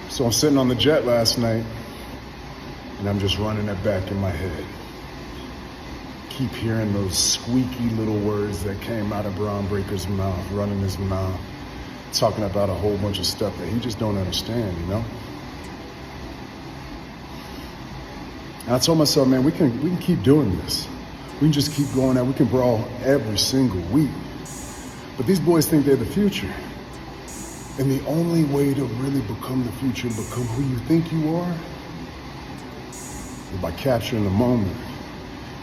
So I'm sitting on the jet last night, and I'm just running that back in my head. Keep hearing those squeaky little words that came out of Bron Breaker's mouth, running his mouth, talking about a whole bunch of stuff that he just don't understand, you know? And I told myself, man, we can keep doing this. We can just keep going out. We can brawl every single week. But these boys think they're the future. And the only way to really become the future, become who you think you are, is by capturing the moment.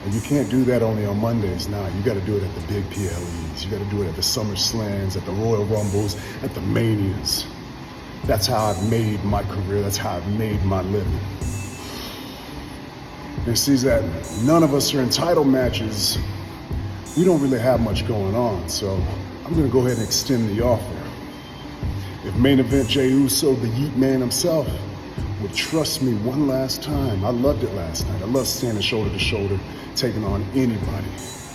And you can't do that only on Mondays now. You got to do it at the big PLEs. You got to do it at the Summerslams, at the Royal Rumbles, at the Manias. That's how I've made my career. That's how I've made my living. And sees that none of us are in title matches. We don't really have much going on. So I'm going to go ahead and extend the offer. If main event Jey Uso, the Yeet Man himself, would trust me one last time. I loved it last night. I love standing shoulder to shoulder, taking on anybody.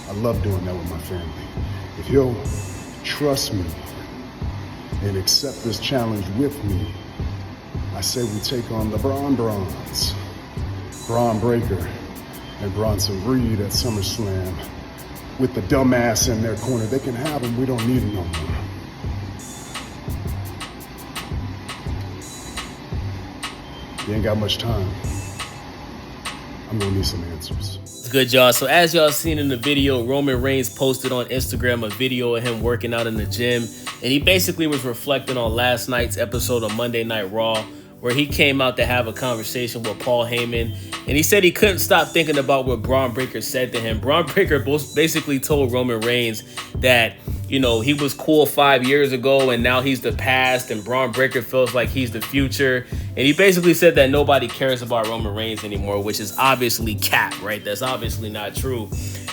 I love doing that with my family. If he'll trust me and accept this challenge with me, I say we take on the Brons, Bron Breaker and Bronson Reed at SummerSlam. With the dumbass in their corner, they can have him. We don't need him no more. You ain't got much time. I'm gonna need some answers. Good, y'all. So as y'all seen in the video, Roman Reigns posted on Instagram a video of him working out in the gym, and he basically was reflecting on last night's episode of Monday Night Raw, where he came out to have a conversation with Paul Heyman, and he said he couldn't stop thinking about what Bron Breakker said to him. Bron Breakker basically told Roman Reigns that, you know, he was cool 5 years ago and now he's the past, and Bron Breakker feels like he's the future. And he basically said that nobody cares about Roman Reigns anymore, which is obviously cap, right? That's obviously not true.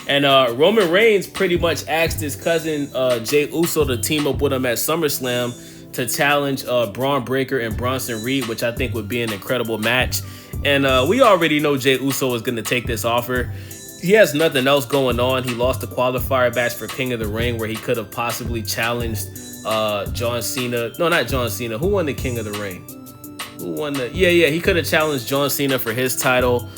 And Roman Reigns pretty much asked his cousin Jey Uso to team up with him at SummerSlam to challenge Bron Breakker and Bronson Reed, which I think would be an incredible match. And we already know Jey Uso is going to take this offer. He has nothing else going on. He lost the qualifier match for King of the Ring, where he could have possibly challenged John Cena. No, not John Cena. Who won the King of the Ring? Who won the... Yeah, he could have challenged John Cena for his title.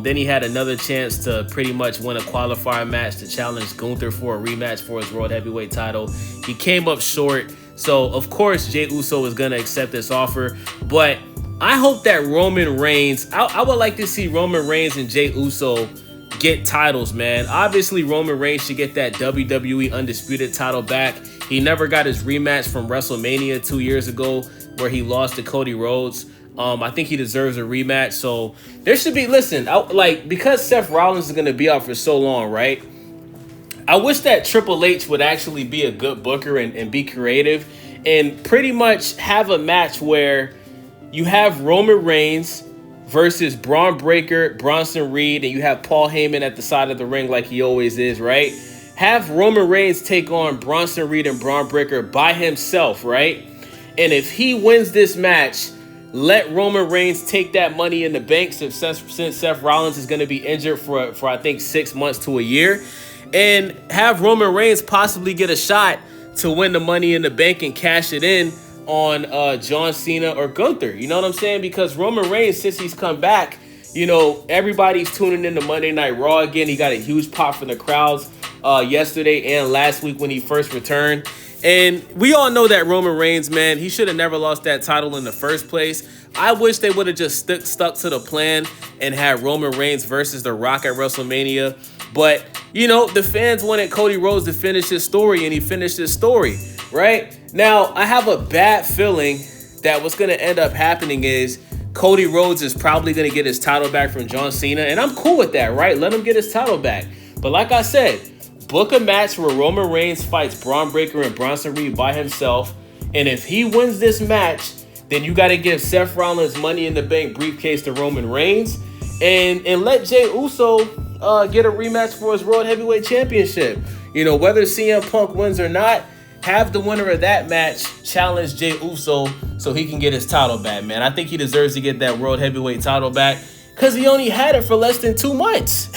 Then he had another chance to pretty much win a qualifier match to challenge Gunther for a rematch for his World Heavyweight title. He came up short. So, of course, Jey Uso is going to accept this offer. But I hope that Roman Reigns... I would like to see Roman Reigns and Jey Uso get titles, man. Obviously, Roman Reigns should get that WWE Undisputed title back. He never got his rematch from WrestleMania 2 years ago, where he lost to Cody Rhodes. I think he deserves a rematch. So there should be... Listen, because Seth Rollins is going to be out for so long, right? I wish that Triple H would actually be a good booker and be creative and pretty much have a match where you have Roman Reigns versus Bron Breakker, Bronson Reed, and you have Paul Heyman at the side of the ring like he always is, right? Have Roman Reigns take on Bronson Reed and Bron Breakker by himself, right? And if he wins this match, let Roman Reigns take that money in the bank since Seth Rollins is going to be injured for I think 6 months to a year. And have Roman Reigns possibly get a shot to win the money in the bank and cash it in on John Cena or Gunther. You know what I'm saying? Because Roman Reigns, since he's come back, you know, everybody's tuning in to Monday Night Raw again. He got a huge pop from the crowds yesterday and last week when he first returned. And we all know that Roman Reigns, man, he should have never lost that title in the first place. I wish they would have just stuck to the plan and had Roman Reigns versus The Rock at WrestleMania. But, you know, the fans wanted Cody Rhodes to finish his story, and he finished his story, right? Now, I have a bad feeling that what's going to end up happening is Cody Rhodes is probably going to get his title back from John Cena, and I'm cool with that, right? Let him get his title back. But like I said, book a match where Roman Reigns fights Bron Breakker and Bronson Reed by himself, and if he wins this match, then you got to give Seth Rollins Money in the Bank briefcase to Roman Reigns, and let Jey Uso get a rematch for his World Heavyweight Championship. You know, whether CM Punk wins or not, have the winner of that match challenge Jey Uso so he can get his title back, man. I think he deserves to get that World Heavyweight title back because he only had it for less than 2 months.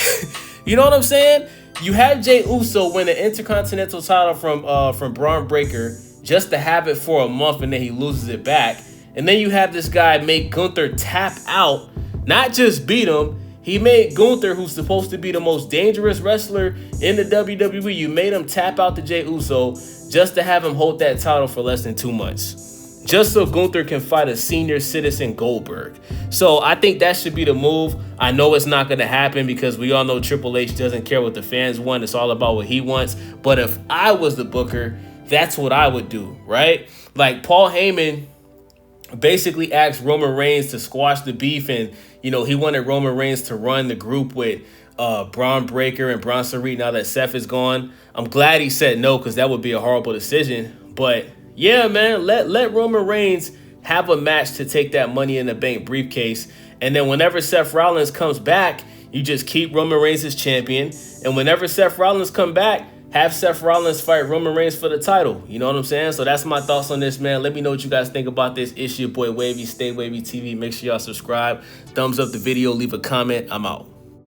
You know what I'm saying? You have Jey Uso win the Intercontinental title from Bron Breakker just to have it for a month and then he loses it back. And then you have this guy make Gunther tap out, not just beat him. He made Gunther, who's supposed to be the most dangerous wrestler in the WWE, you made him tap out to Jey Uso just to have him hold that title for less than 2 months. Just so Gunther can fight a senior citizen Goldberg. So I think that should be the move. I know it's not going to happen because we all know Triple H doesn't care what the fans want. It's all about what he wants. But if I was the booker, that's what I would do, right? Like Paul Heyman basically asked Roman Reigns to squash the beef, and he wanted Roman Reigns to run the group with Braun Breaker and Bronson Reed now that Seth is gone. I'm glad he said no, because that would be a horrible decision. But yeah, man, let Roman Reigns have a match to take that Money in the Bank briefcase, and then whenever Seth Rollins comes back, you just keep Roman Reigns as champion, and whenever Seth Rollins come back, have Seth Rollins fight Roman Reigns for the title. You know what I'm saying? So that's my thoughts on this, man. Let me know what you guys think about this. It's your boy Wavy, Stay Wavy TV. Make sure y'all subscribe. Thumbs up the video. Leave a comment. I'm out.